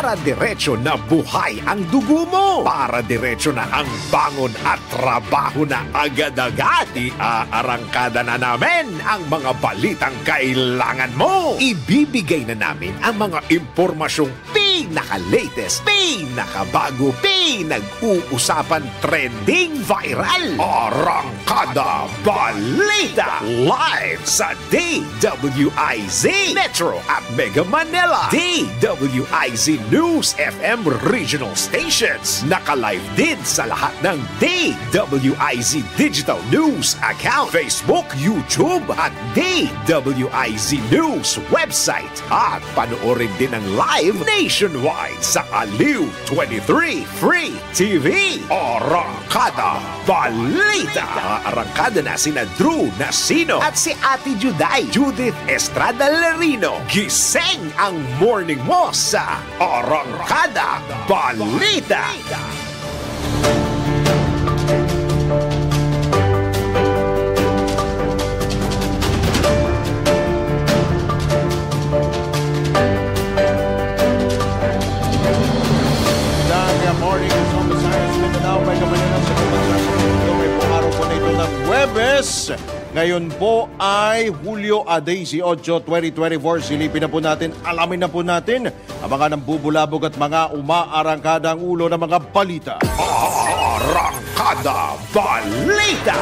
Para diretso na buhay ang dugo mo. Para diretso na ang bangon at trabaho na agad-agad. Iaarangkada na namin ang mga balitang kailangan mo. Ibibigay na namin ang mga impormasyong pinaka-latest, pinakabago, pinag-uusapan, trending, viral. Arangkada Balita. Live sa DWIZ Metro at Mega Manila. DWIZ News FM regional stations. Naka-live din sa lahat ng DWIZ Digital News account, Facebook, YouTube at DWIZ News website. At panoorin din ang live nationwide sa Aliw 23 Free TV. Arangkada Balita. Arangkada na sina Drew Nasino at si Ate Juday, Judith Estrada Larino. Gising ang morning mo sa Arangkada Balita. Morning is on the Science Mindanao. May kamanyanan sa kapagsasaludo. May pangaraw po na ito ng Huwebes. Ngayon po ay Hulyo 18, 2024. Silipin na po natin, alamin na po natin ang mga nambubulabog at mga umaarangkada ang ulo ng mga balita. Arangkada Balita.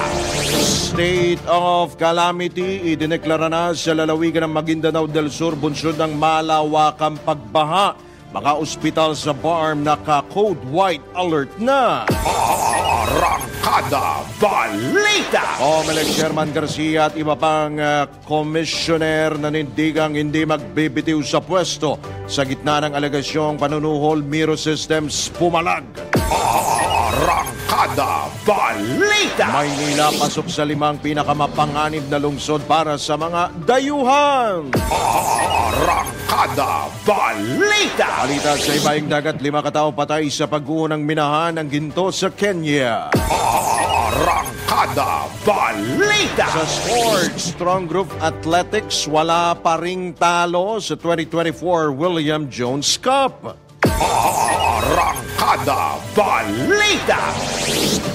State of calamity idineklara na sa lalawigan ng Maguindanao del Sur bunsod ng malawakang pagbaha. Mga ospital sa BARM naka-code white alert na. Arangkada Balita. Comelec Chairman Garcia at iba pang komisyoner nanindigang hindi magbibitiw sa pwesto sa gitna ng alegasyong panunuhol Miro Systems pumalag. Arangkada Balita. Maynila pasok sa 5 pinakamapanganib na lungsod para sa mga dayuhan. Arangkada Balita. Balita sa ibaing dagat, 5 katao patay sa pag-uho ng minahan ng ginto sa Kenya. Arangkada Balita. Sa sports, Strong Group Athletics wala pa ring talo sa 2024 William Jones Cup. Arangkada Balita.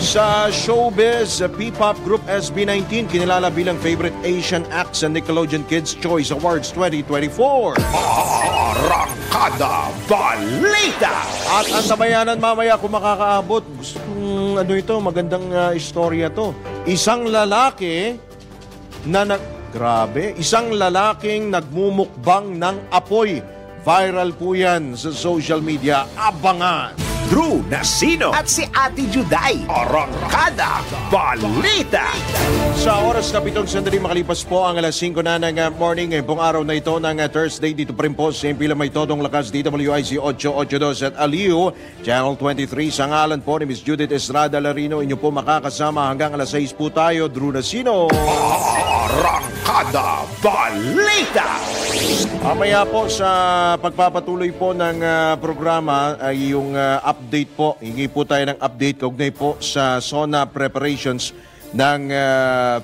Sa showbiz, P-pop group SB19 kinilala bilang favorite Asian act sa Nickelodeon Kids' Choice Awards 2024. Arangkada Balita. At ang tabayanan mamaya kung makakaabot. Gusto kong magandang istorya to. Isang lalaking nagmumukbang ng apoy. Viral po yan sa social media. Abangan! Drew Nasino at si Ate Juday. Arangkada Balita. Sa oras na 7 sandali makalipas po ang alas 5 na ng morning. Buong araw na ito ng Thursday dito pa rin po sa Impila May Todong Lakas DWIC 882 at Aliw Channel 23. Sa ngalan po ni Miss Judith Estrada Larino, inyo po makakasama hanggang alas 6 po tayo. Drew Nasino. Arangkada Balita. Mamaya po sa pagpapatuloy po ng programa ay yung update po. Hingi po tayo ng update kaugnay po sa SONA preparations ng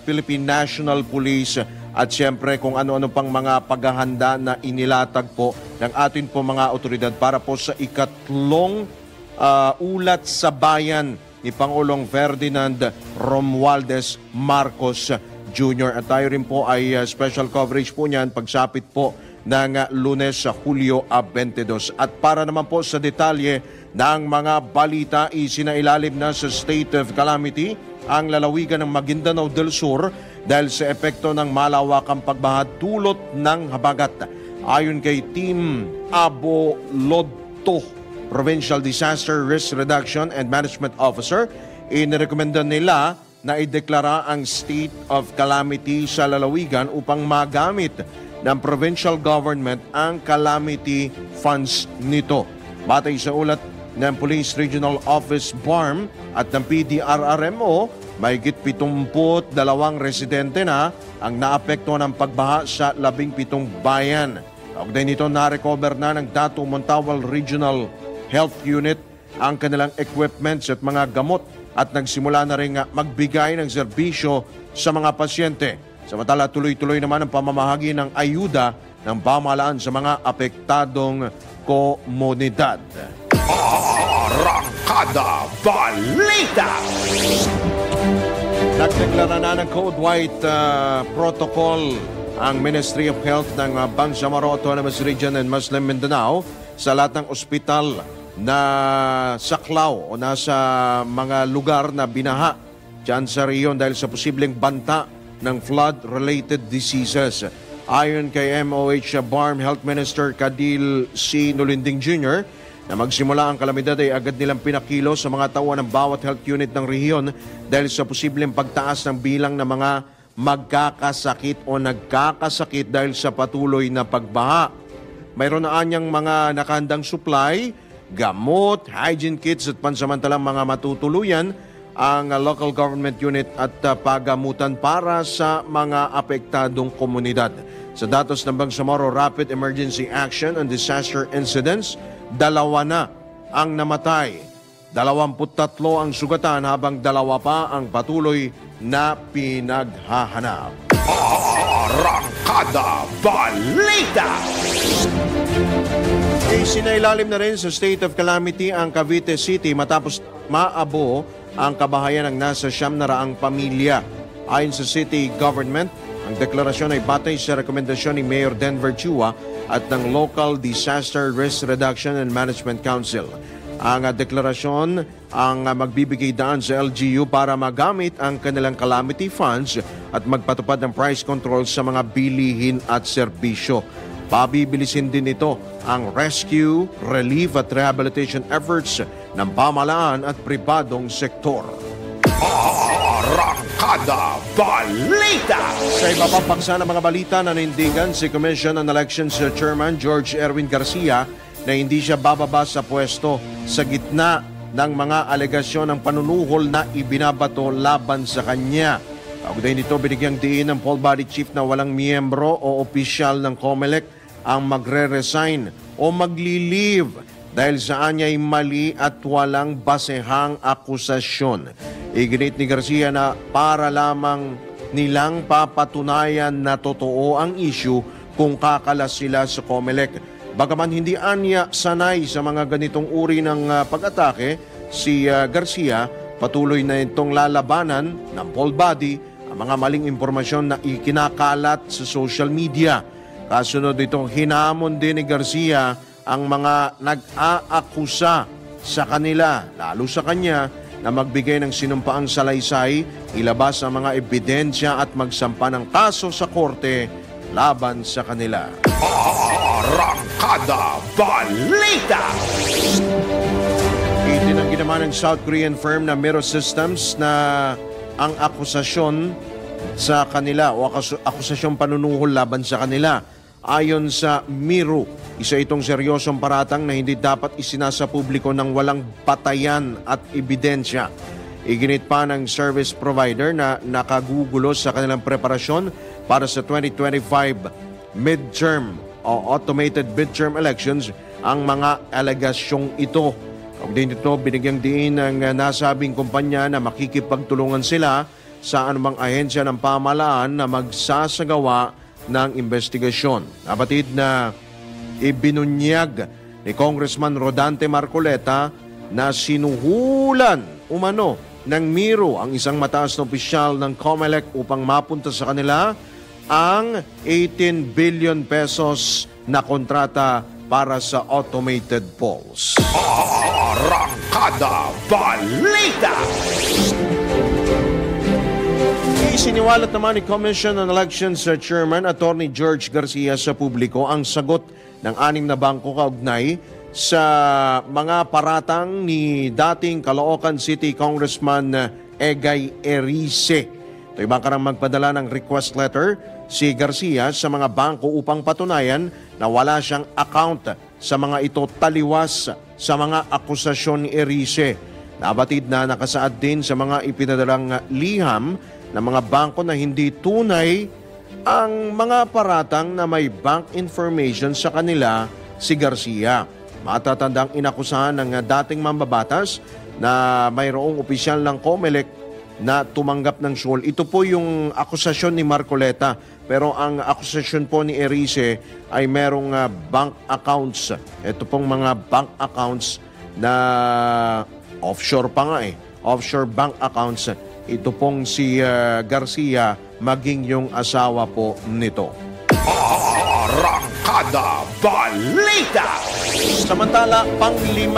Philippine National Police at siyempre kung ano-ano pang mga paghahanda na inilatag po ng atin po mga otoridad para po sa ikatlong ulat sa bayan ni Pangulong Ferdinand Romualdez Marcos Jr. At tayo rin po ay special coverage po niyan pagsapit po ng Lunes sa Hulyo 22. At para naman po sa detalye ng mga balita, isinailalim na sa state of calamity ang lalawigan ng Maguindanao del Sur dahil sa epekto ng malawakang pagbaha dulot ng habagat. Ayon kay Team Abolodto, Provincial Disaster Risk Reduction and Management Officer, inirekomenda nila na ideklara ang state of calamity sa lalawigan upang magamit ng provincial government ang calamity funds nito. Batay sa ulat ng Police Regional Office BARM at ng PDRRMO, mahigit 72 residente na ang naapektuhan ng pagbaha sa 17 bayan. Kaugnay nito, na-recover na ng Datu Montawal Regional Health Unit ang kanilang equipments at mga gamot at nagsimula na rin magbigay ng serbisyo sa mga pasyente. Samantala, tuloy-tuloy naman ang pamamahagi ng ayuda ng pamahalaan sa mga apektadong komunidad. Arangkada Balita! Nagdeklara na ng Code White Protocol ang Ministry of Health ng Bangsamoro Autonomous Region and Muslim Mindanao sa lahat ng ospital na saklaw o nasa mga lugar na binaha dyan sa riyon dahil sa posibleng banta ng flood-related diseases. Ayon kay MOH BARM Health Minister Kadil C. Nolinding Jr., na magsimula ang kalamidad ay agad nilang pinakilo sa mga tauhan ng bawat health unit ng rehiyon dahil sa posibleng pagtaas ng bilang ng mga magkakasakit o nagkakasakit dahil sa patuloy na pagbaha. Mayroon na anyang mga nakahandang supply, gamot, hygiene kits at pansamantalang mga matutuluyan ang local government unit at pagamutan para sa mga apektadong komunidad. Sa datos ng Bangsamoro Rapid Emergency Action and Disaster Incidents, 2 na ang namatay, 23 ang sugatan habang 2 pa ang patuloy na pinaghahanap. Arangkada Balita! Isinailalim na rin sa state of calamity ang Cavite City matapos maabo ang kabahayan ng nasa 700 pamilya. Ayon sa city government, ang deklarasyon ay batay sa rekomendasyon ni Mayor Denver Chua at ng Local Disaster Risk Reduction and Management Council. Ang deklarasyon ang magbibigay daan sa LGU para magamit ang kanilang calamity funds at magpatupad ng price control sa mga bilihin at serbisyo. Pabibilisin din ito ang rescue, relief at rehabilitation efforts ng pamahalaan at pribadong sektor. Arangkada Balita! Sa iba pang paksa ng mga balita, nanindigan si Commission on Elections Chairman George Erwin Garcia na hindi siya bababa sa pwesto sa gitna ng mga alegasyon ng panunuhol na ibinabato laban sa kanya. Kaugnay nito, binigyang diin ng poll body chief na walang miyembro o opisyal ng COMELEC ang magre-resign o magli-leave dahil saan niya ay mali at walang basehang akusasyon. Iginit ni Garcia na para lamang nilang papatunayan na totoo ang issue kung kakalas sila sa COMELEC. Bagaman hindi anya sanay sa mga ganitong uri ng pag-atake, si Garcia patuloy na itong lalabanan ng poll body ang mga maling impormasyon na ikinakalat sa social media. Kasunod itong hinamon din ni Garcia ang mga nag-aakusa sa kanila, lalo sa kanya, na magbigay ng sinumpaang salaysay, ilabas ang mga ebidensya at magsampa ng kaso sa korte laban sa kanila. Arangkada Balita! Itinanggi naman ng South Korean firm na Miro Systems na ang akusasyon sa kanila o akusasyong panunuhol laban sa kanila. Ayon sa Miro, isa itong seryosong paratang na hindi dapat isinasa publiko ng walang batayan at ebidensya. Iginit pa ng service provider na nakagugulo sa kanilang preparasyon para sa 2025 midterm o automated midterm elections ang mga alegasyong ito. Kaugnay nito, binigyang diin ng nasabing kumpanya na makikipagtulungan sila sa anumang ahensya ng pamahalaan na magsasagawa ng investigasyon. Nabatid na ibinunyag ni Congressman Rodante Marcoleta na sinuhulan umano ng Miro ang isang mataas na opisyal ng COMELEC upang mapunta sa kanila ang 18 billion pesos na kontrata para sa automated polls. Arangkada Balita! Isiniwalat naman ni Commission on Elections Chairman Attorney George Garcia sa publiko ang sagot ng 6 na bangko kaugnay sa mga paratang ni dating Caloocan City Congressman Egay Erice. Ito ibang karang magpadala ng request letter si Garcia sa mga bangko upang patunayan na wala siyang account sa mga ito taliwas sa mga akusasyon ni Erice. Nabatid na nakasaad din sa mga ipinadalang liham ng mga bangko na hindi tunay ang mga paratang na may bank information sa kanila si Garcia. Matatandang inakusahan ng dating mambabatas na mayroong opisyal ng COMELEC na tumanggap ng suhol. Ito po yung akusasyon ni Marcoleta. Pero ang akusasyon po ni Erice ay merong bank accounts. Ito pong mga bank accounts na offshore pa nga offshore bank accounts. Ito pong si Garcia maging yung asawa po nito. Arangkada Balita! Samantala, pang-5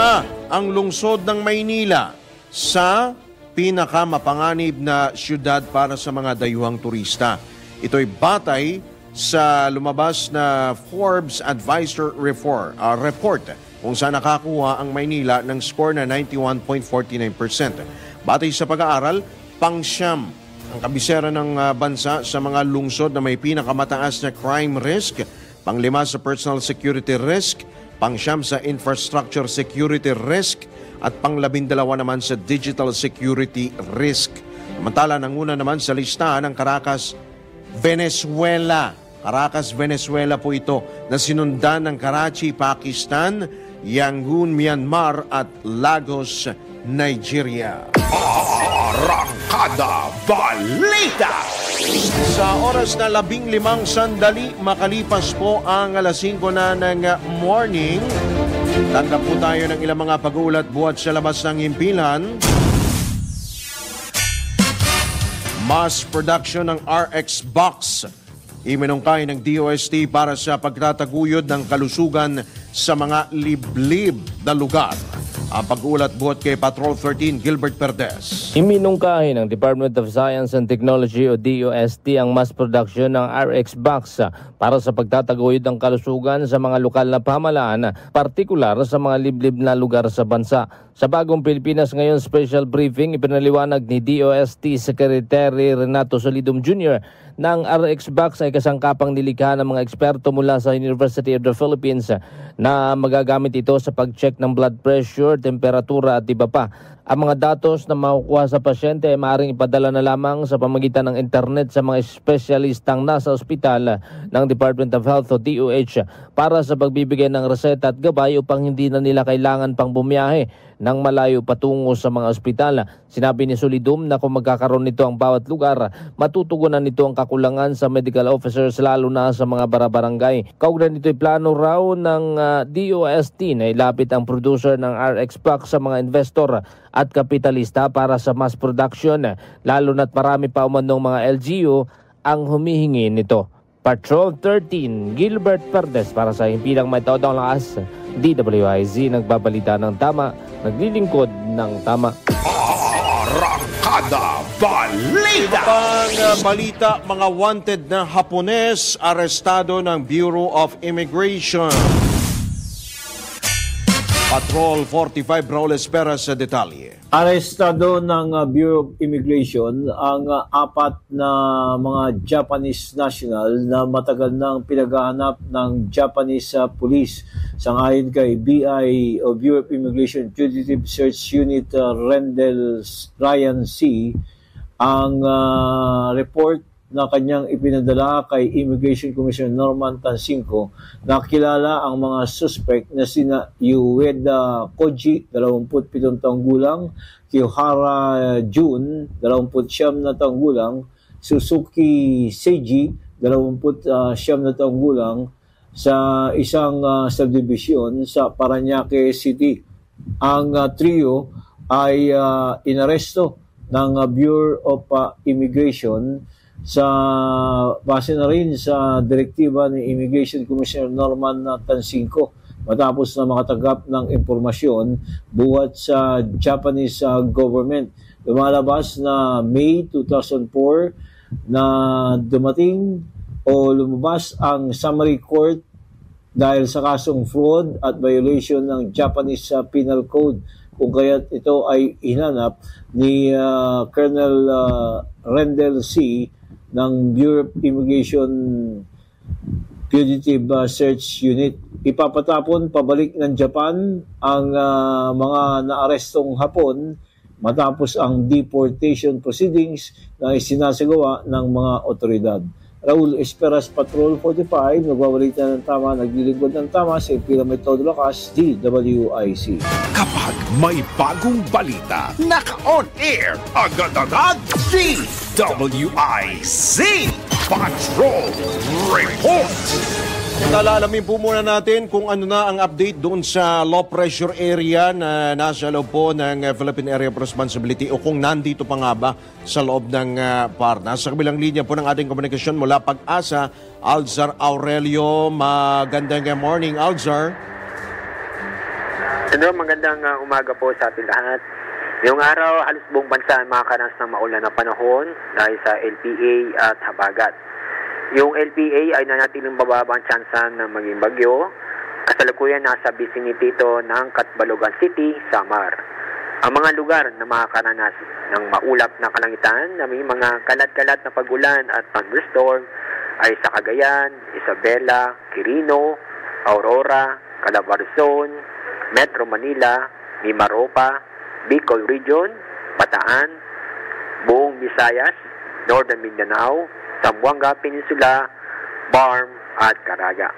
ang lungsod ng Maynila sa pinakamapanganib na syudad para sa mga dayuhang turista. Ito'y batay sa lumabas na Forbes Advisor Report kung saan nakakuha ang Maynila ng score na 91.49%. Batay sa pag-aaral, pang-siyam ang kabisera ng bansa sa mga lungsod na may pinakamataas na crime risk, pang-5 sa personal security risk, pang-siyam sa infrastructure security risk, at pang-12 naman sa digital security risk. Samantala, nanguna naman sa listahan ng Caracas, Venezuela. Caracas, Venezuela po ito, na sinundan ng Karachi, Pakistan, Yangon, Myanmar at Lagos, Nigeria. Arangkada Balita! Sa oras na 15 sandali, makalipas po ang alas 5 na ng morning, tanggap po tayo ng ilang mga pag-uulat buhat sa labas ng himpilan. Mass production ng RX Box. Iminungkay ng DOST para sa pagtataguyod ng kalusugan sa mga liblib na lugar. Ang pag-uulat buhat kay Patrol 13, Gilbert Perdes. Iminungkahi ng Department of Science and Technology o DOST ang mass production ng RX Box para sa pagtataguyod ng kalusugan sa mga lokal na pamahalaan, partikular sa mga liblib na lugar sa bansa. Sa Bagong Pilipinas ngayon special briefing, ipinaliwanag ni DOST Secretary Renato Solidum Jr. na ang RX Box ay kasangkapang nilikha ng mga eksperto mula sa University of the Philippines na magagamit ito sa pag-check ng blood pressure, temperatura at iba pa. Ang mga datos na makukuha sa pasyente ay maaaring ipadala na lamang sa pamagitan ng internet sa mga espesyalistang nasa ospital ng Department of Health o DOH para sa pagbibigay ng reseta at gabay upang hindi na nila kailangan pang bumiyahe ng malayo patungo sa mga ospital. Sinabi ni Solidum na kung magkakaroon nito ang bawat lugar, matutugunan nito ang kakulangan sa medical officers lalo na sa mga barabarangay. Kaugnay nito'y plano raw ng DOST na ilapit ang producer ng RX Box sa mga investor at kapitalista para sa mass production, lalo na't marami pa umanong mga LGU ang humihingi nito. Patrol 13, Gilbert Perdes para sa himpilang may taodang lakas. DWIZ nagbabalita ng tama, naglilingkod ng tama. Arangkada Balita! Pang balita, mga wanted na Hapones arestado ng Bureau of Immigration. Patrol 45, Raul Espera sa detalye. Arestado ng Bureau of Immigration ang 4 na mga Japanese national na matagal nang pinaghahanap ng Japanese police. Sangayon kay BI o Bureau of Immigration Fugitive Search Unit Rendell Ryan C., ang report na kanyang ipinadala kay Immigration Commissioner Norman Tansinko, nakilala ang mga suspect na sina Ueda Koji, 27 taong gulang, Kiyohara Jun, 29 na taong gulang, Suzuki Seiji, 29 na taong gulang, sa isang subdivision sa Parañaque City. Ang trio ay inaresto ng Bureau of Immigration sa base na rin sa direktiba ni Immigration Commissioner Norman Tansinko matapos na makatanggap ng impormasyon buhat sa Japanese government. Lumalabas na May 2004 na dumating o lumabas ang summary court dahil sa kasong fraud at violation ng Japanese Penal Code, kung kaya't ito ay hinanap ni Colonel Rendell C. ng Bureau of Immigration Fugitive Search Unit. Ipapatapon pabalik ng Japan ang mga naarestong Hapon matapos ang deportation proceedings na isinasagawa ng mga otoridad. Raul Esperas Patrol 45, nagwabalita ng tama, naglilingkod ng tama sa Impila Metodo Lakas, DWIC. Kapag may bagong balita, naka-on air, agad-agad, DWIC Patrol Report! Alalamin po muna natin kung ano na ang update doon sa low pressure area na nasa loob po ng Philippine Area of Responsibility o kung nandito pa nga ba sa loob ng PAR. Nasa kabilang linya po ng ating komunikasyon mula Pag-asa, Alzar Aurelio. Magandang morning, Alzar. Magandang umaga po sa ating lahat. Ngayong araw, halos buong bansa makakaranas ng maulan na panahon dahil sa LPA at habagat. Yung LPA ay nanatiling bababa ang tsansa na maging bagyo. Kasalukuyan nasa vicinity ito ng Catbalogan City, Samar. Ang mga lugar na makakaranas ng maulap na kalangitan na may mga kalat-kalat na pagulan at thunderstorm ay sa Cagayan, Isabela, Quirino, Aurora, Calabarzon, Metro Manila, Mimaropa, Bicol Region, Bataan, buong Visayas, Northern Mindanao, Zamboanga Peninsula, Barm at Caraga.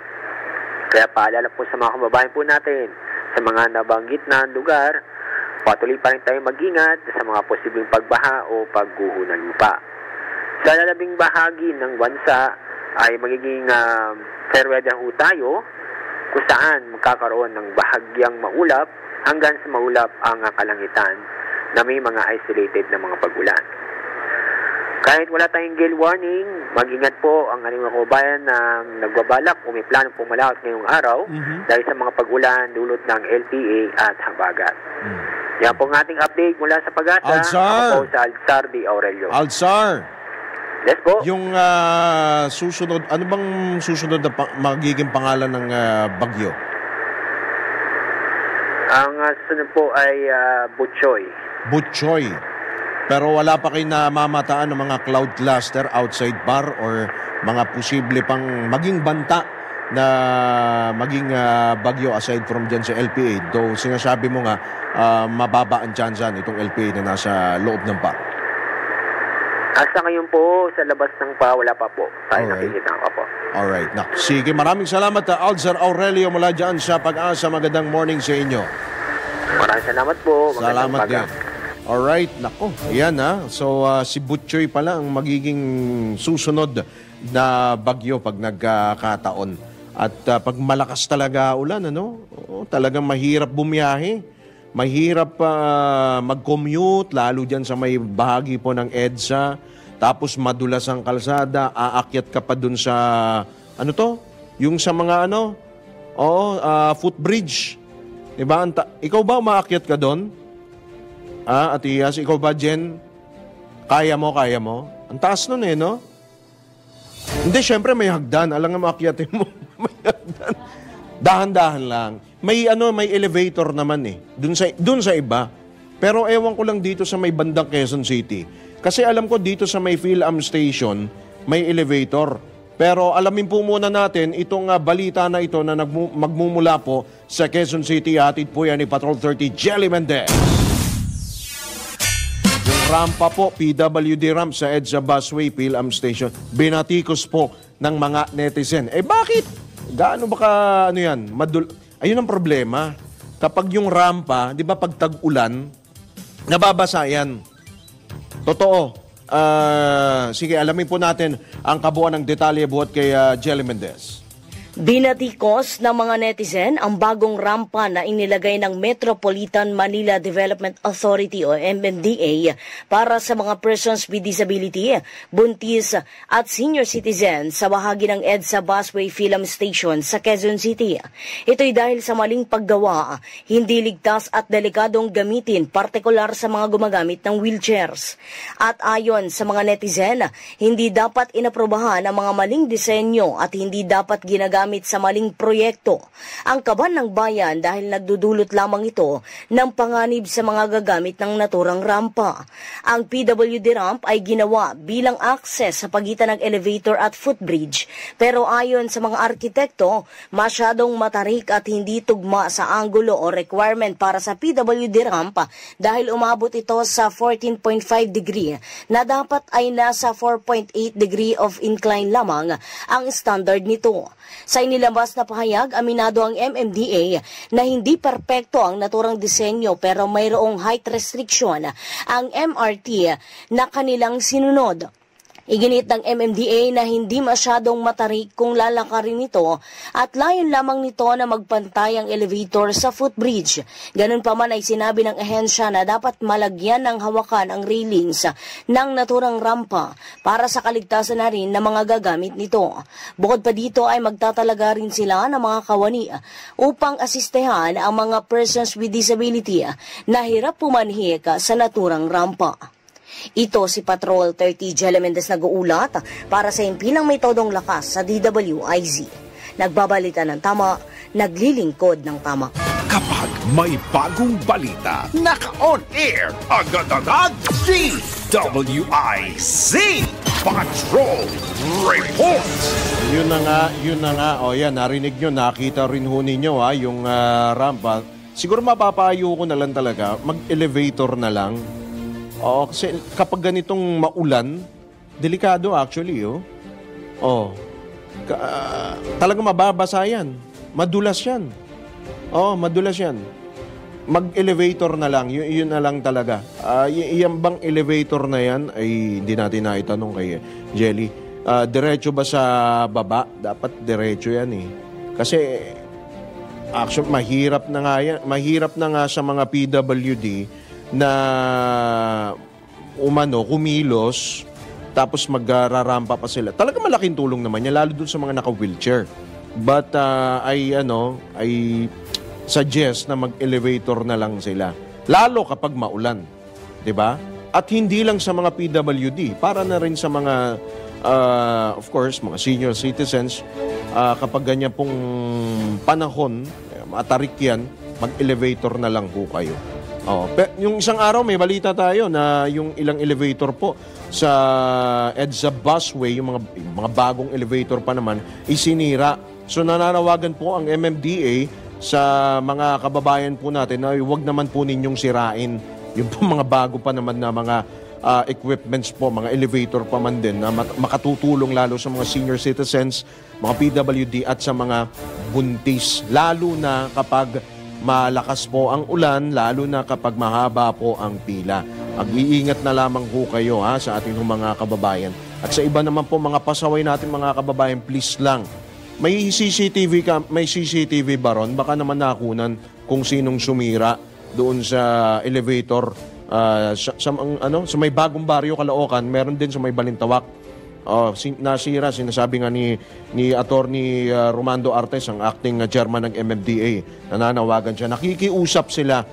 Kaya paalala po sa mga kababayan po natin sa mga nabanggit na lugar, patuloy pa rin tayo mag-ingat sa mga posibleng pagbaha o pagguho ng lupa. Sa lalabing bahagi ng bansa ay magiging fair weather ho tayo kung saan magkakaroon ng bahagyang maulap hanggang sa maulap ang kalangitan na may mga isolated na mga pagulan. Kahit wala tayong gale warning, mag-ingat po ang ating mga kababayan na nagbabalak o may plano pumalaot ngayong araw dahil sa mga pag-ulan dulot ng LPA at habagat. Yan po ang ating update mula sa Pag-asa. Ako po sa Alzar D. Aurelio. Alzar! Yes po. Yung susunod, ano bang susunod na magiging pangalan ng bagyo? Ang susunod po ay Butchoy. Butchoy. Pero wala pa kayo namamataan ng mga cloud cluster outside bar or mga posible pang maging banta na maging bagyo aside from dyan sa LPA. Though sinasabi mo nga, mababa ang tsansa itong LPA na nasa loob ng bar. Asa ngayon po, sa labas ng wala pa po. Tayo nakikita ka po. Alright. Sige, maraming salamat Alzar Aurelio mula dyan sa Pag-asa. Magandang morning sa inyo. Maraming salamat po. Salamat din. Alright, nako, ayan So, si Butchoy pala ang magiging susunod na bagyo pag nagkataon. At pag malakas talaga ulan, talagang mahirap bumiyahe. Mahirap mag-commute, lalo dyan sa may bahagi po ng EDSA. Tapos madulas ang kalsada, aakyat ka pa dun sa, yung sa mga footbridge. Diba? Ikaw ba umaakyat ka doon? Atias, ikaw ba, Jen? Kaya mo? Ang taas nun no? Hindi, syempre may hagdan. Alam nga maakyatin mo. May hagdan. Dahan-dahan lang. May elevator naman Dun sa iba. Pero ewan ko lang dito sa may bandang Quezon City. Kasi alam ko dito sa may PhilAm Station, may elevator. Pero alamin po muna natin itong balita na ito na magmumula po sa Quezon City. Hatid po yan ni Patrol 30 Jelly Mendez. Rampa po, PWD ramp sa EDSA Busway, PhilAm Station. Binatikos po ng mga netizen. Bakit? Gaano baka, yan? Ayun ang problema. Kapag yung rampa, di ba pag tag-ulan, nababasa yan. Totoo. Sige, alamin po natin ang kabuuan ng detalye buhat kay Jelly Mendez. Binatikos ng mga netizen ang bagong rampa na inilagay ng Metropolitan Manila Development Authority o MMDA para sa mga persons with disability, buntis at senior citizens sa bahagi ng EDSA Busway PhilAm Station sa Quezon City. Ito'y dahil sa maling paggawa, hindi ligtas at delikadong gamitin, partikular sa mga gumagamit ng wheelchairs. At ayon sa mga netizen, hindi dapat inaprobahan ang mga maling disenyo at hindi dapat ginagamit nagamit sa maling proyekto. Ang kaban ng bayan dahil nagdudulot lamang ito ng panganib sa mga gagamit ng naturang rampa. Ang PWD ramp ay ginawa bilang access sa pagitan ng elevator at footbridge, pero ayon sa mga arkitekto, masyadong matarik at hindi tugma sa anggulo o requirement para sa PWD ramp dahil umabot ito sa 14.5 degree na dapat ay nasa 4.8 degree of incline lamang ang standard nito. Sa inilabas na pahayag, aminado ang MMDA na hindi perpekto ang naturang disenyo pero mayroong height restriction ang MRT na kanilang sinunod. Iginit ng MMDA na hindi masyadong matarik kung lalakarin nito at layon lamang nito na magpantay ang elevator sa footbridge. Ganun pa man ay sinabi ng ahensya na dapat malagyan ng hawakan ang railings ng naturang rampa para sa kaligtasan na rin ng mga gagamit nito. Bukod pa dito ay magtatalaga rin sila ng mga kawani upang asistehan ang mga persons with disability na hirap pumanhik sa naturang rampa. Ito si Patrol 30 Jelly Mendez nag-uulat para sa impilang may todong lakas sa DWIZ. Nagbabalita ng tama, naglilingkod ng tama. Kapag may bagong balita, naka-on air agad-agad DWIZ Patrol Report. Yun na nga. O yan, narinig nyo, nakita rin ho ninyo yung rampa. Siguro mapapayo ko na lang talaga, mag-elevator na lang. Oo, kasi kapag ganitong maulan, delikado actually, talagang mababasa yan. Madulas yan. Madulas yan. Mag-elevator na lang, yun na lang talaga. Yung bang elevator na yan, ay hindi natin naitanong kay Jelly. Diretso ba sa baba? Dapat diretso yan Kasi, actually, mahirap na nga yan. Mahirap na nga sa mga PWD na kumilos, tapos magrarampa pa sila. Talaga malaking tulong naman yan, lalo dun sa mga naka-wheelchair. But I suggest na mag-elevator na lang sila. Lalo kapag maulan. 'Di ba? At hindi lang sa mga PWD, para na rin sa mga, of course, mga senior citizens, kapag ganyan pong panahon, matarik yan, mag-elevator na lang po kayo. Yung isang araw may balita tayo na yung ilang elevator po sa EDSA busway, yung mga bagong elevator pa naman, isinira. So nananawagan po ang MMDA sa mga kababayan po natin na huwag naman po ninyong sirain yung po mga bago pa naman na mga equipments po, mga elevator pa man din na makatutulong lalo sa mga senior citizens, mga PWD at sa mga buntis. Lalo na kapag malakas po ang ulan, lalo na kapag mahaba po ang pila. Mag-iingat na lamang po kayo sa ating mga kababayan. At sa iba naman po mga pasaway natin mga kababayan, please lang. May CCTV ba ron? Baka naman nakunan kung sinong sumira doon sa elevator sa may bagong baryo Caloocan, meron din sa may Balintawak. Nasira, sinasabi nga ni Attorney Romando Artes, ang acting chairman ng MMDA. Nananawagan siya. Nakikiusap sila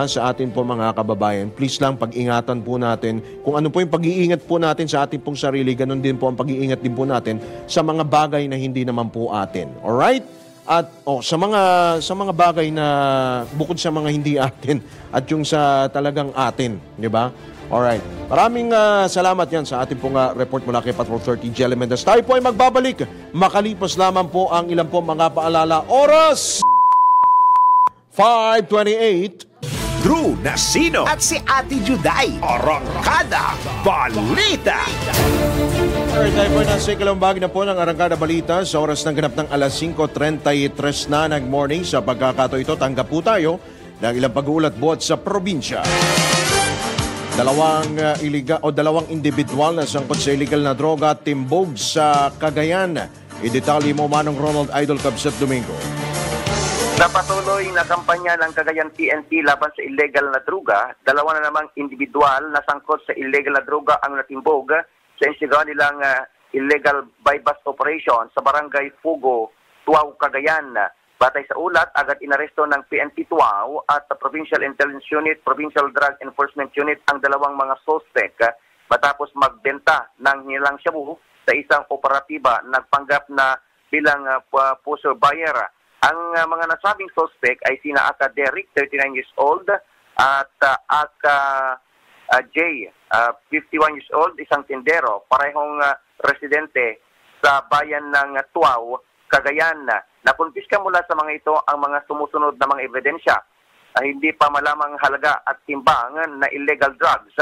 sa atin po mga kababayan. Please lang, pag-ingatan po natin. Kung ano po yung pag-iingat po natin sa ating pong sarili, ganun din po ang pag-iingat din po natin sa mga bagay na hindi naman po atin. Alright? At sa mga bagay na bukod sa mga hindi atin at yung sa talagang atin, di ba? Alright. Maraming salamat yan sa ating pong report mula kay Patrol 30 Jelly Mendez. Tayo po ay magbabalik. Makalipas lamang po ang ilang po mga paalala. Oras! 5:28. Drew Nasino at si Ate Juday. Arangkada Balita. Alright, tayo po nasa ikalawang bahagi na po ng Arangkada Balita sa oras ng ganap ng alas 5:33 na nag-morning. Sa pagkakato ito, tanggap po tayo ng ilang pag-uulat buhat sa probinsya. Dalawang individual na sangkot sa illegal na droga at timbog sa Cagayan. Idetalye mo Manong Ronald Idol Cabset Domingo. Napatuloy na kampanya ng Cagayan PNP laban sa illegal na droga. Dalawa na namang individual na sangkot sa illegal na droga ang natimbog sa insigaw nilang illegal buy-bust operation sa barangay Pugo, Tuaw, Cagayan. Batay sa ulat, agad inaresto ng PNP Tuaw at Provincial Intelligence Unit, Provincial Drug Enforcement Unit ang dalawang mga suspect matapos magbenta ng nilang shabu sa isang operatiba nagpanggap na bilang pusher buyer. Ang mga nasabing suspect ay sina Aka Derrick, 39 years old, at Aka Jay, 51 years old, isang tindero, parehong residente sa bayan ng Tuaw, Cagayan. Nakumpiska mula sa mga ito ang mga sumusunod na mga ebidensya. Hindi pa malamang halaga at timbang na illegal drugs,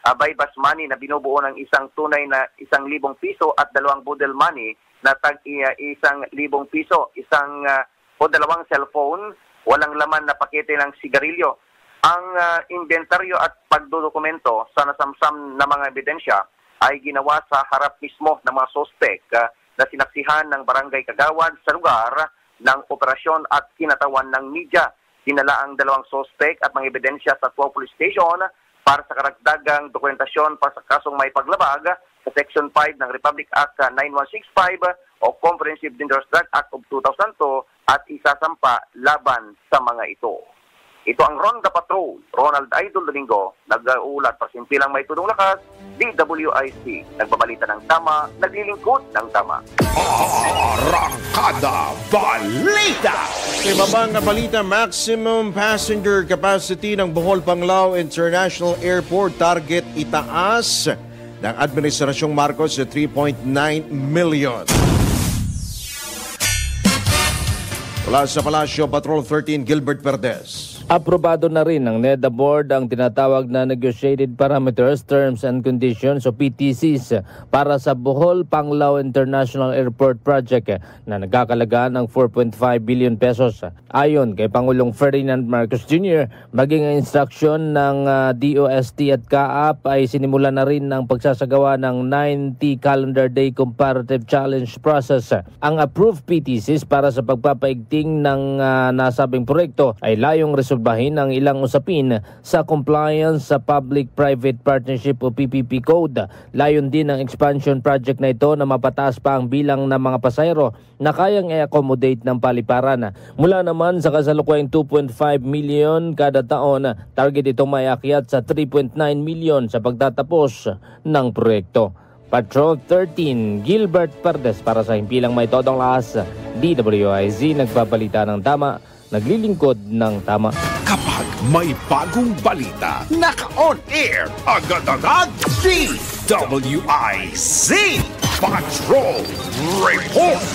buy-bus money na binubuo ng isang tunay na 1,000 piso at 2 bundle money na tag 1,000 piso, dalawang cellphone, walang laman na pakete ng sigarilyo. Ang inventaryo at pagdodokumento sa nasamsam na mga ebidensya ay ginawa sa harap mismo ng mga suspect na sinaksihan ng Barangay Kagawad sa lugar ng operasyon at kinatawan ng media. Dinala ang 2 suspect at mga ebidensya sa Tuaw Police Station para sa karagdagang dokumentasyon para sa kasong may paglabag sa Section 5 ng Republic Act 9165 o Comprehensive Dangerous Drug Act of 2002 at isasampa laban sa mga ito. Ito ang Ronda Patrol, Ronald Idol Domingo, nag-uulat para simpilang may tudong lakas, DWIC, nagbabalita ng tama, naglilingkod ng tama. Arangkada Balita! Ibabang na balita, maximum passenger capacity ng Bohol Panglao International Airport target itaas ng Administrasyong Marcos sa 3.9 million. Mula sa Palasyo, Patrol 13, Gilbert Perdes. Aprobado na rin ng NEDA Board ang tinatawag na Negotiated Parameters, Terms and Conditions o PTCs para sa Bohol Panglao International Airport Project na nagkakalagaan ng 4.5 billion pesos. Ayon kay Pangulong Ferdinand Marcos Jr., maging ang instruksyon ng DOST at CAAP ay sinimula na rin ng pagsasagawa ng 90 calendar day comparative challenge process. Ang approved PTCs para sa pagpapaigting ng nasabing proyekto ay layong resolbahin ang ilang usapin sa compliance sa Public-Private Partnership o PPP Code. Layon din ang expansion project na ito na mapataas pa ang bilang ng mga pasahero na kayang i-accommodate ng paliparan. Mula naman sa kasalukuyang 2.5 million kada taon, target itong maiakyat sa 3.9 million sa pagtatapos ng proyekto. Patrol 13, Gilbert Perdes para sa himpilang may todong lakas. DWIZ, nagbabalita ng tama, naglilingkod ng tama. Kapag may bagong balita, naka-on air, agad-agad, DWIZ Patrol Report!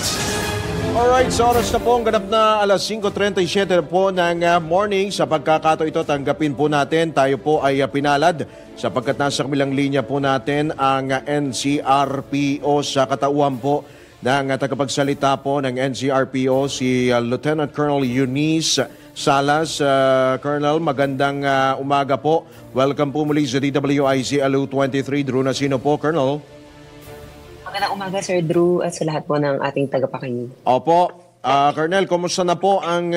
Alright, sa oras na po, ang ganap na alas 5:37 po ng morning. Sa pagkakataon ito, tanggapin po natin. Tayo po ay pinalad sapagkat nasa kabilang linya po natin ang NCRPO sa katauhan po ng tagapagsalita po ng NCRPO, si Lieutenant Colonel Eunice Salas. Colonel, magandang umaga po. Welcome po muli sa DWIZ LU23. Drew Nasino po, Colonel. Magandang umaga, Sir Drew, at sa lahat po ng ating tagapakinig. Opo. Colonel, kumusta na po ang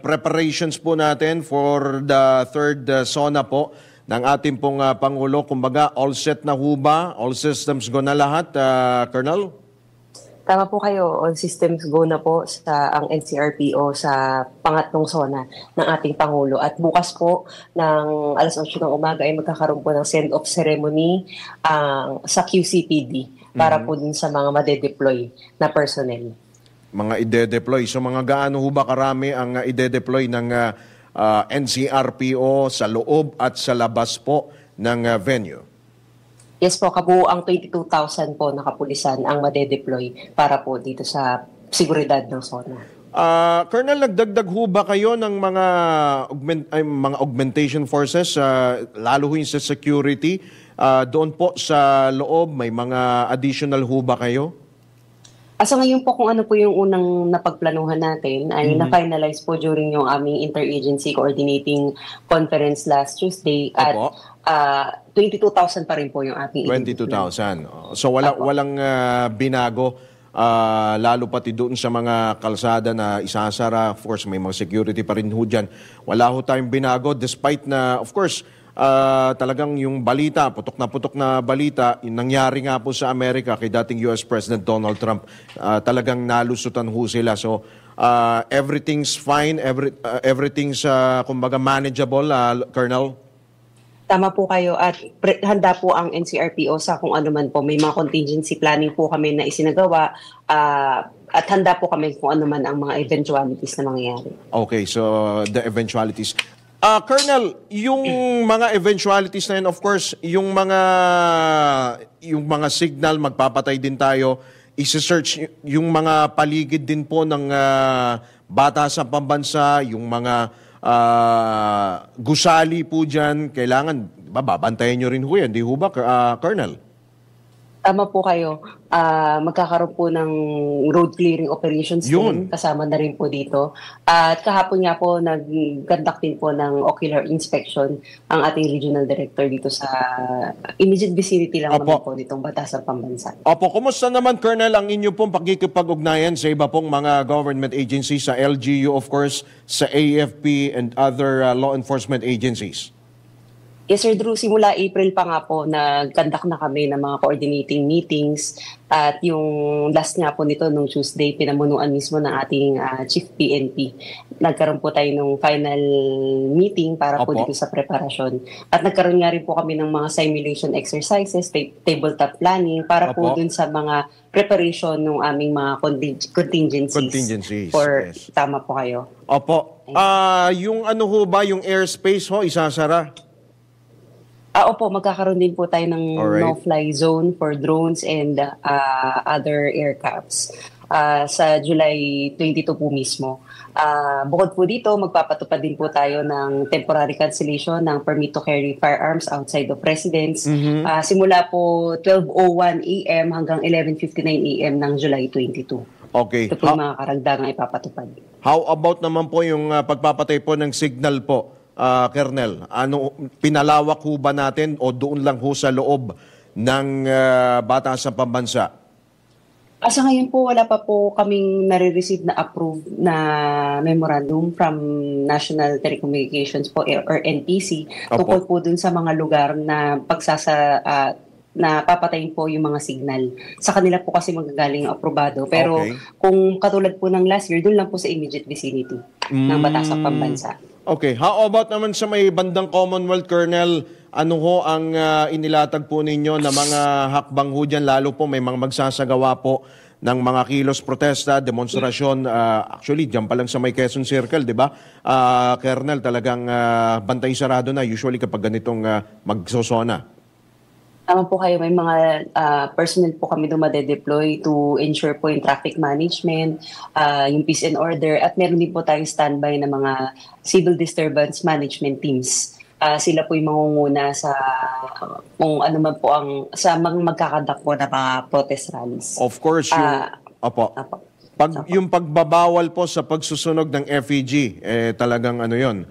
preparations po natin for the third SONA po ng ating pong Pangulo? Kumbaga, all set na ho ba? All systems go na lahat, Colonel? Tama po kayo, all systems go na po sa ang NCRPO sa pangatlong SONA ng ating Pangulo. At bukas po ng alas 8 ng umaga ay magkakaroon po ng send-off ceremony sa QCPD para po din sa mga made-deploy na personnel. Mga ide-deploy. So mga gaano ho ba karami ang ide-deploy ng NCRPO sa loob at sa labas po ng venue? Yes po, kabuuang 22,000 po na kapulisan ang made-deploy para po dito sa seguridad ng SONA. Colonel, nagdagdag ho ba kayo ng mga augmentation forces, lalo ho sa security? Doon po sa loob, may mga additional ho ba kayo? Asa ngayon po kung ano po yung unang napagplanuhan natin ay na-finalize po during yung aming interagency coordinating conference last Tuesday at 22,000 pa rin po yung ating 22,000. So walang binago, lalo pati doon sa mga kalsada na isasara. Of course, may mga security pa rin ho dyan. Wala ho tayong binago despite na, of course, talagang yung balita, putok na balita, yung nangyari nga po sa Amerika kay dating US President Donald Trump, talagang nalusutan ho sila. So, everything's fine, everything's kumbaga manageable, Colonel? Tama po kayo at handa po ang NCRPO sa kung ano man po. May mga contingency planning po kami na isinagawa at handa po kami kung ano man ang mga eventualities na mangyayari. Okay, so the eventualities. Colonel, yung mga eventualities na yun, of course, yung mga signal, magpapatay din tayo, isi-search yung mga paligid din po ng batasan pambansa, yung mga gusali po dyan, kailangan, babantayan nyo rin ho yan, di ho ba, Colonel? Tama po kayo. Magkakaroon po ng road clearing operations din. Kasama na rin po dito. At kahapon nga po, nag-conduct din po ng ocular inspection ang ating regional director dito sa immediate vicinity lang naman po nitong Batasan Pambansa. Opo, kumusta naman, Colonel, ang inyo pong pakikipag-ugnayan sa iba pong mga government agencies, sa LGU, of course, sa AFP and other law enforcement agencies? Yes, Sir Drew, simula April pa nga po, nag-conduct na kami ng mga coordinating meetings at yung last nga po nito, nung Tuesday, pinamunuan mismo ng ating Chief PNP. Nagkaroon po tayo ng final meeting para po dito sa preparasyon. At nagkaroon nga rin po kami ng mga simulation exercises, tabletop planning, para po dun sa mga preparation ng aming mga contingencies. Yes. Tama po kayo. Opo. Yung ano ho ba, yung airspace ho, isasara? Opo, magkakaroon din po tayo ng no-fly zone for drones and other aircrafts sa July 22 po mismo. Bukod po dito, magpapatupad din po tayo ng temporary cancellation ng permit to carry firearms outside of residence. Simula po 12:01 a.m. hanggang 11:59 a.m. ng July 22. Okay. Ito po yung mga karagdagang ipapatupad. How about naman po yung pagpapatay po ng signal po? Colonel, pinalawak ho ba natin o doon lang ho sa loob ng Batasan Pambansa? Sa ngayon po, wala pa po kaming nare-receive na approved na memorandum from National Telecommunications po or NTC tungkol po dun sa mga lugar na na papatayin po yung mga signal. Sa kanila po kasi magagaling ang aprobado. Pero kung katulad po ng last year, doon lang po sa immediate vicinity ng Batasan Pambansa. Okay. How about naman sa may bandang Commonwealth, Colonel? Ano ho ang inilatag po ninyo na mga hakbang ho dyan? Lalo po may mga magsasagawa po ng mga kilos protesta, demonstrasyon. Actually, dyan pa lang sa may Quezon Circle, di ba? Colonel, talagang bantay sarado na usually kapag ganitong magsosona. Tama po kayo, may mga personnel po kami dumadedeploy to ensure po yung traffic management, yung peace and order, at meron din po tayong standby na mga civil disturbance management teams. Sila po yung mangunguna sa kung ano man po sa mga magkakadak po na mga protest rallies. Of course, yung pagbabawal po sa pagsusunog ng FEG, talagang ano yun,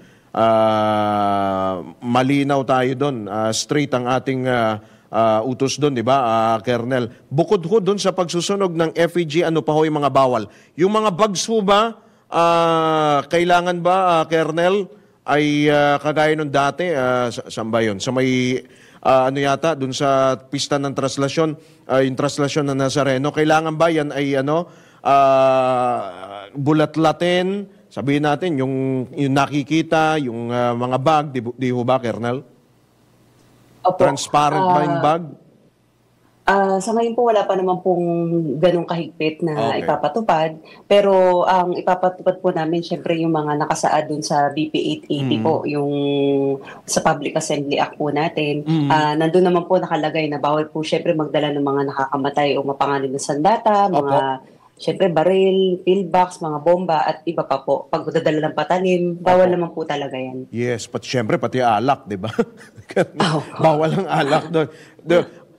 malinaw tayo doon, straight ang ating utos doon, di ba, Colonel? Bukod ho doon sa pagsusunog ng FEG, ano pa ho yung mga bawal? Yung mga bags ho ba, kailangan ba, Colonel, ay kagaya nung dati, saan ba yun? Sa may, ano yata, doon sa pista ng traslasyon, yung traslasyon ng Nazareno, kailangan ba yan ay, bulat-latin, sabihin natin, yung nakikita, yung mga bag, di ho ba, Colonel? Opo. Transparent ba yung bag? Sa ngayon po, wala pa naman pong ganong kahigpit na ipapatupad. Pero ang ipapatupad po namin, syempre yung mga nakasaad dun sa BP 880 po, yung sa Public Assembly Act po natin. Nandun naman po nakalagay na bawal po syempre magdala ng mga nakakamatay o mapanganib na sandata, mga syempre baril, pillbox, mga bomba at iba pa po. Pag dadala ng patalim, bawal naman po talaga yan. Yes, syempre pati alak, di ba? Bawal ang alak doon.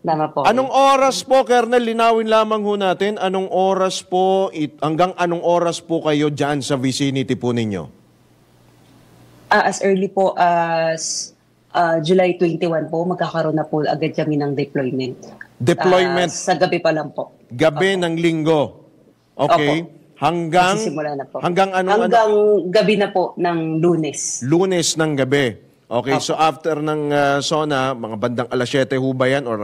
Tama po. Anong oras po, Colonel? Linawin lamang ho natin. Anong oras po, hanggang anong oras po kayo dyan sa vicinity po ninyo? As early po as July 21 po, magkakaroon na po agad kami ng deployment. Deployment? Sa gabi pa lang po. Gabi ng linggo? Okay. Hanggang na po. Hanggang gabi na po ng Lunes. Lunes ng gabi. Okay, so after ng SONA, mga bandang alas 7 ho ba yan or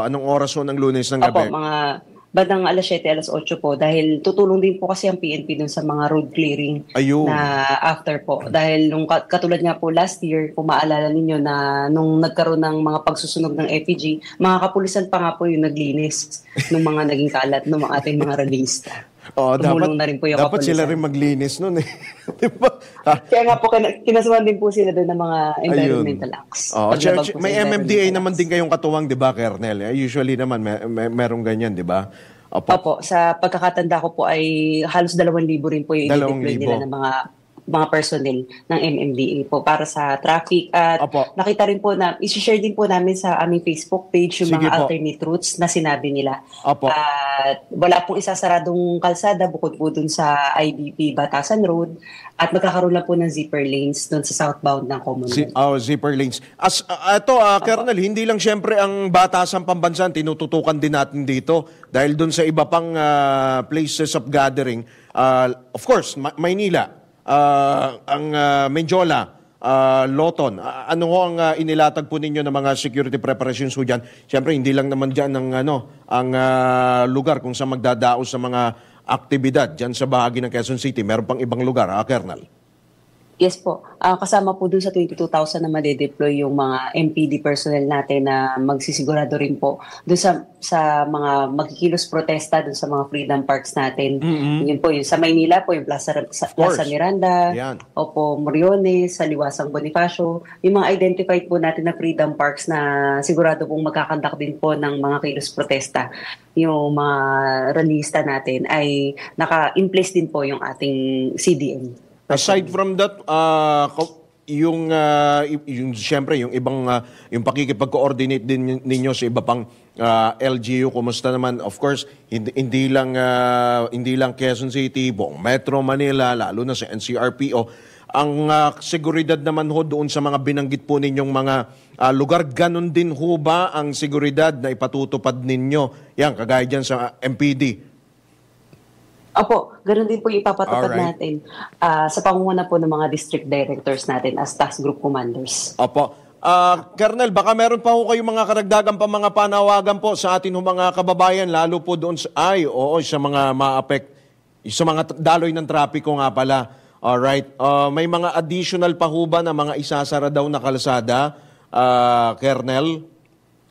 anong oras ho ng Lunes ng gabi? Mga bandang alas 7, alas 8 po dahil tutulong din po kasi ang PNP dun sa mga road clearing Ayun. na after po. Dahil nung katulad nga po last year, kung maalala ninyo na nung nagkaroon ng mga pagsusunog ng FEG, mga kapulisan pa nga po yung naglinis ng mga naging kalat ng mga ating mga released. Oh, Tumulong na rin po yung dapat kapulisan. sila rin maglinis nun eh. Diba? Kaya nga po, kinasuhan din po sila doon ng mga environmental acts. Oh, Paglabag po sa may MMDA environmental naman acts. din kayong katuwang, di ba, Kernel? Usually naman, merong ganyan, di ba? Opo, sa pagkakatanda ko po ay halos 2,000 rin po yung i-deploy 2,000. nila ng mga personnel ng MMDA po para sa traffic. At Opo. nakita rin po na, isi-share din po namin sa aming Facebook page yung Sige mga po. alternate routes na sinabi nila. Opo. At wala pong isasaradong kalsada bukod po dun sa IBP Batasan Road at magkakaroon lang po ng zipper lanes dun sa southbound ng Commonwealth. Zipper lanes. Kernel, hindi lang siyempre ang Batasan Pambansan, tinututukan din natin dito dahil dun sa iba pang places of gathering. Of course, Maynila, ang Menjola, Loton. Ano ho ang inilatag po ninyo ng mga security preparations ho dyan? Siyempre, hindi lang naman dyan ang lugar kung saan magdadaos sa mga aktibidad dyan sa bahagi ng Quezon City. Meron pang ibang lugar, Kernel? Yes po. Kasama po dun sa 22,000 na madedeploy yung mga MPD personnel natin na magsisigurado rin po dun sa mga magkikilos protesta dun sa mga freedom parks natin. Yun po, yung sa Maynila po, yung Plaza Miranda, Yan. Opo, Moriones, sa Liwasang Bonifacio, yung mga identified po natin na freedom parks na sigurado pong magkakandak din po ng mga kilos protesta. Yung mga rallyista natin ay naka-in place din po yung ating CDN. Aside from that, yung siyempre yung ibang yung pakikipag-coordinate din ninyo sa iba pang LGU, kumusta naman? Of course, hindi lang Quezon City, buong Metro Manila, lalo na sa NCRPO. Ang seguridad naman ho doon sa mga binanggit po ninyong mga lugar, ganun din ho ba ang seguridad na ipatutupad ninyo? Yan, kagaya dyan sa MPD. Opo, ganoon din po yung ipapatupad Alright. natin sa pangunguna po ng mga district directors natin as task group commanders. Opo. Kernel, baka meron pa ho kayong mga karagdagan pa mga panawagan po sa atin ho mga kababayan, lalo po doon sa mga sa mga daloy ng trapiko nga pala. Alright. May mga additional pa ho ba na mga isasara daw na kalsada, Kernel?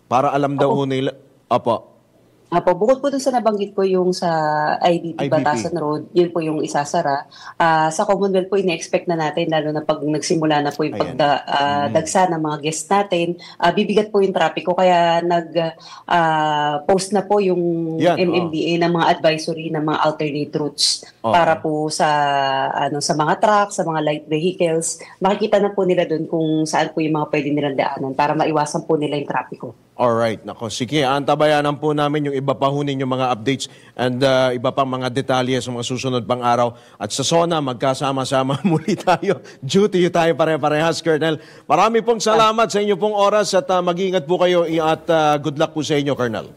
Para alam daw ho nila. Opo. Apo, bukod po dun sa nabanggit ko yung sa IBP Batasan Road, yun po yung isasara. Sa Commonwealth po, ine-expect na natin, lalo na pag nagsimula na po yung pagdagsa ng mga guests natin, bibigat po yung trapiko. Kaya nag-post na po yung MMDA ng mga advisory ng mga alternate routes para po sa mga trucks, sa mga light vehicles. Makikita na po nila dun kung saan po yung mga pwede nilang daanan para maiwasan po nila yung trapiko. Alright, nako. Sige, antabayanan po namin yung iba pa ho ninyong mga updates and iba pang mga detalye sa mga susunod pang araw. At sa SONA, magkasama-sama muli tayo. Duty tayo pare-parehas, Colonel. Marami pong salamat sa inyo pong oras at mag-iingat po kayo at good luck po sa inyo, Colonel.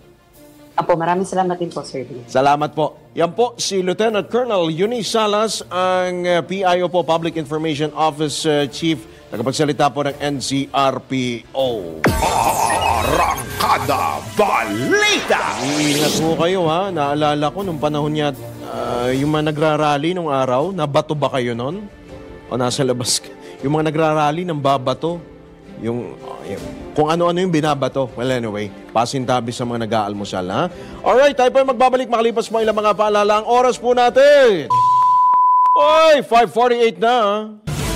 Apo, maraming salamat din po, Sir. Salamat po. Yan po si Lieutenant Colonel Eunice Salas, ang PIO po, Public Information Office Chief, nagpagsalita po ng NCRPO. Arangkada Balita! Iingat po kayo ha. Naalala ko nung panahon niya, yung mga nagrarally nung araw, nabato ba kayo nun? O nasa labas? Yung mga nagrarally ng babato, kung ano-ano yung binabato. Well, anyway, pasintabi sa mga nag-aalmusal, ha? Alright, tayo po yung magbabalik makalipas mo ilang mga paalala. Ang oras po natin! Oy, 5:48 na, ha?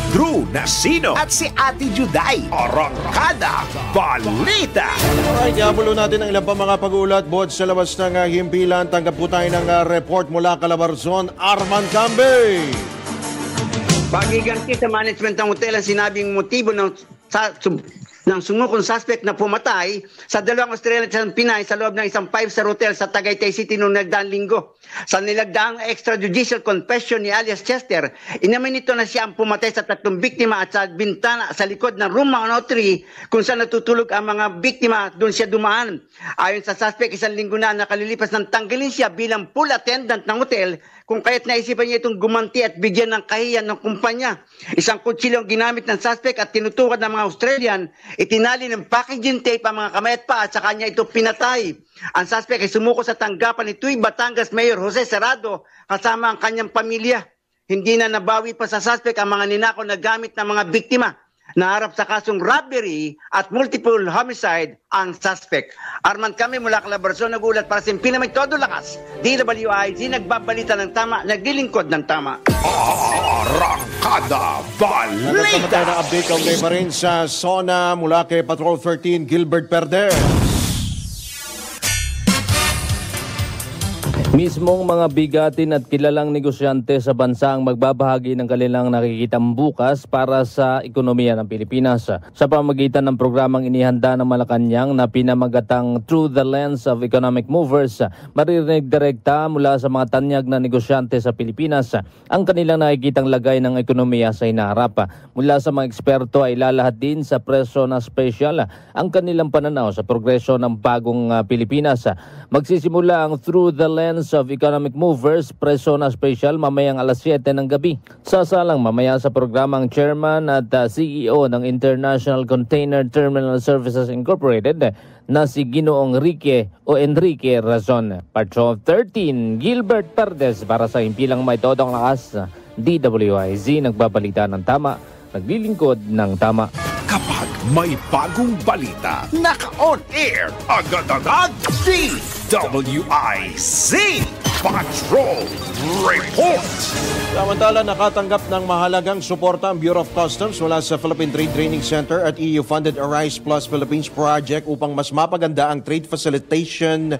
Drew Nasino at si Ate Juday. Arangkada Balita! Alright, iabulo natin ang ilang pa mga pag-uulat. Bod sa labas ng himpilan, tanggap po tayo ng report mula Calabarzon, Arman Cambe. Pagiganti sa management ng hotel ang sinabing motibo ng sumukong suspect na pumatay sa dalawang Australian at Pinay sa loob ng isang 5-star hotel sa Tagaytay City noong nagdaang linggo. Sa nilagdaang extrajudicial confession ni alias Chester, inamin nito na siya ang pumatay sa 3 biktima at sa bintana sa likod ng room 103 kung saan natutulog ang mga biktima, doon siya dumaan. Ayon sa suspect, 1 linggo na nakalilipas ng tanggalin siya bilang pool attendant ng hotel kung kaya't naisipan niya itong gumanti at bigyan ng kahiyan ng kumpanya. Isang kutsilyo ang ginamit ng suspect at tinutukan ng mga Australian, itinali ng packaging tape ang mga kamay at paa at sa kanya ito pinatay. Ang suspect ay sumuko sa tanggapan ni Tuy, Batangas Mayor Jose Serrado kasama ang kanyang pamilya. Hindi na nabawi pa sa suspect ang mga ninakaw na gamit ng mga biktima. Naharap sa kasong robbery at multiple homicide ang suspect. Arman kami mula Calabarzon, nagulat para sa Pinamay Todo Lakas. DWIZ, nagbabalita ng tama, naglilingkod ng tama. Arangkada Balita! Nagkamatay na update kaugnay pa rin sa SONA mula kay Patrol 13 Gilbert Perder. Mismong mga bigatin at kilalang negosyante sa bansa ang magbabahagi ng kanilang nakikitang bukas para sa ekonomiya ng Pilipinas sa pamamagitan ng programang inihanda ng Malacanang na pinamagatang Through the Lens of Economic Movers. Maririnig direkta mula sa mga tanyag na negosyante sa Pilipinas ang kanilang nakikitang lagay ng ekonomiya sa hinaharap. Mula sa mga eksperto ay lalahat din sa preso na special ang kanilang pananaw sa progreso ng bagong Pilipinas. Magsisimula ang Through the Lens of Economic Movers, preso na special mamayang alas 7 ng gabi. Sasalang mamaya sa programang chairman at CEO ng International Container Terminal Services Incorporated na si Ginoong Enrique Razon. Patrol 13, Gilbert Perdes para sa Himpilang May Todong Lakas. DWIZ, nagbabalita ng tama, naglilingkod ng tama. Kapag may bagong balita, naka-on air, agad-agad, DWIZ Patrol Report! Samantala, nakatanggap ng mahalagang suporta ang Bureau of Customs mula sa Philippine Trade Training Center at EU-funded Arise Plus Philippines project upang mas mapaganda ang trade facilitation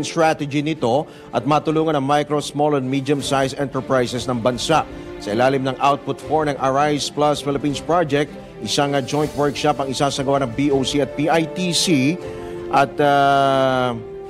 strategy nito at matulungan ang micro, small and medium-sized enterprises ng bansa. Sa ilalim ng Output 4 ng Arise Plus Philippines project, isang joint workshop ang isasagawa ng BOC at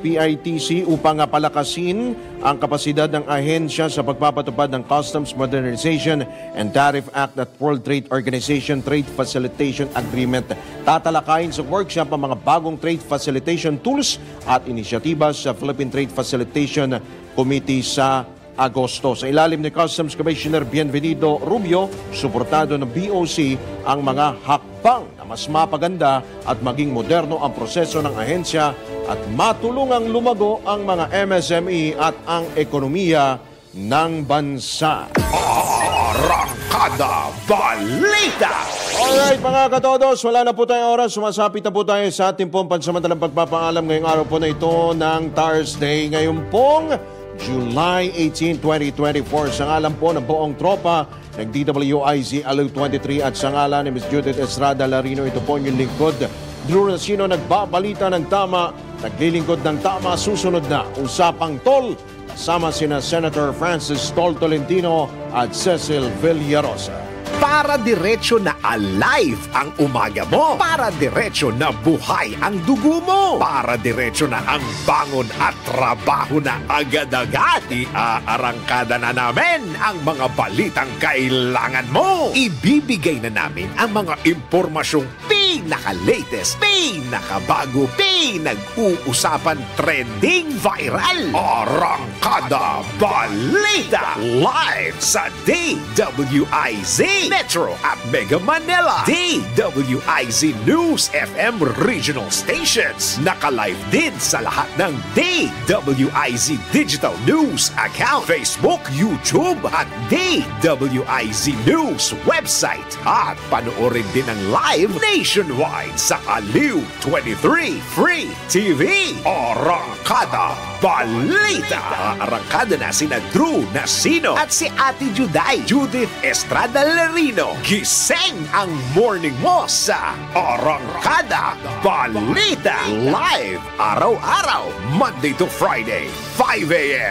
PITC upang palakasin ang kapasidad ng ahensya sa pagpapatupad ng Customs Modernization and Tariff Act at World Trade Organization Trade Facilitation Agreement. Tatalakayin sa workshop ang mga bagong trade facilitation tools at inisyatiba sa Philippine Trade Facilitation Committee sa Agosto. Sa ilalim ni Customs Commissioner Bienvenido Rubio, suportado ng BOC ang mga hakbang na mas mapaganda at maging moderno ang proseso ng ahensya at matulungang lumago ang mga MSME at ang ekonomiya ng bansa. Arangkada Balita! Alright mga katodos, wala na po tayong oras. Sumasapit na po tayo sa ating pong pansamantalang pagpapaalam ngayong araw po na ito ng Thursday. Ngayon pong July 18, 2024. Sa ngalan po ng buong tropa ng DWIZ Aliw 23 at sa ngalan ni Ms. Judith Estrada Larino, ito po yung lingkod. Drew Racino, nagbabalita ng tama, naglilingkod ng tama. Susunod na Usapang Tol, kasama sina Senator Francis Tol Tolentino at Cecil Villarosa. Para diretso na alive ang umaga mo. Para diretso na buhay ang dugo mo. Para diretso na ang bangon at trabaho na agad-agad. Iarangkada na namin ang mga balitang kailangan mo. Ibibigay na namin ang mga impormasyong pinaka-latest, pinaka-bago, pinag-uusapan, trending, viral. Arangkada Balita live sa DWIZ Metro at Mega Manila. DWIZ News FM regional stations. Naka-live din sa lahat ng DWIZ Digital News account, Facebook, YouTube at DWIZ News website. At panoorin din ang live nationwide sa Aliw 23 Free TV. Arangkada Balita. Arangkada na sina Drew Nasino at si Ate Juday, Judith Estrada Larino. Gising ang morning mo sa Arangkada Balita. Live araw-araw, Monday to Friday, 5 a.m.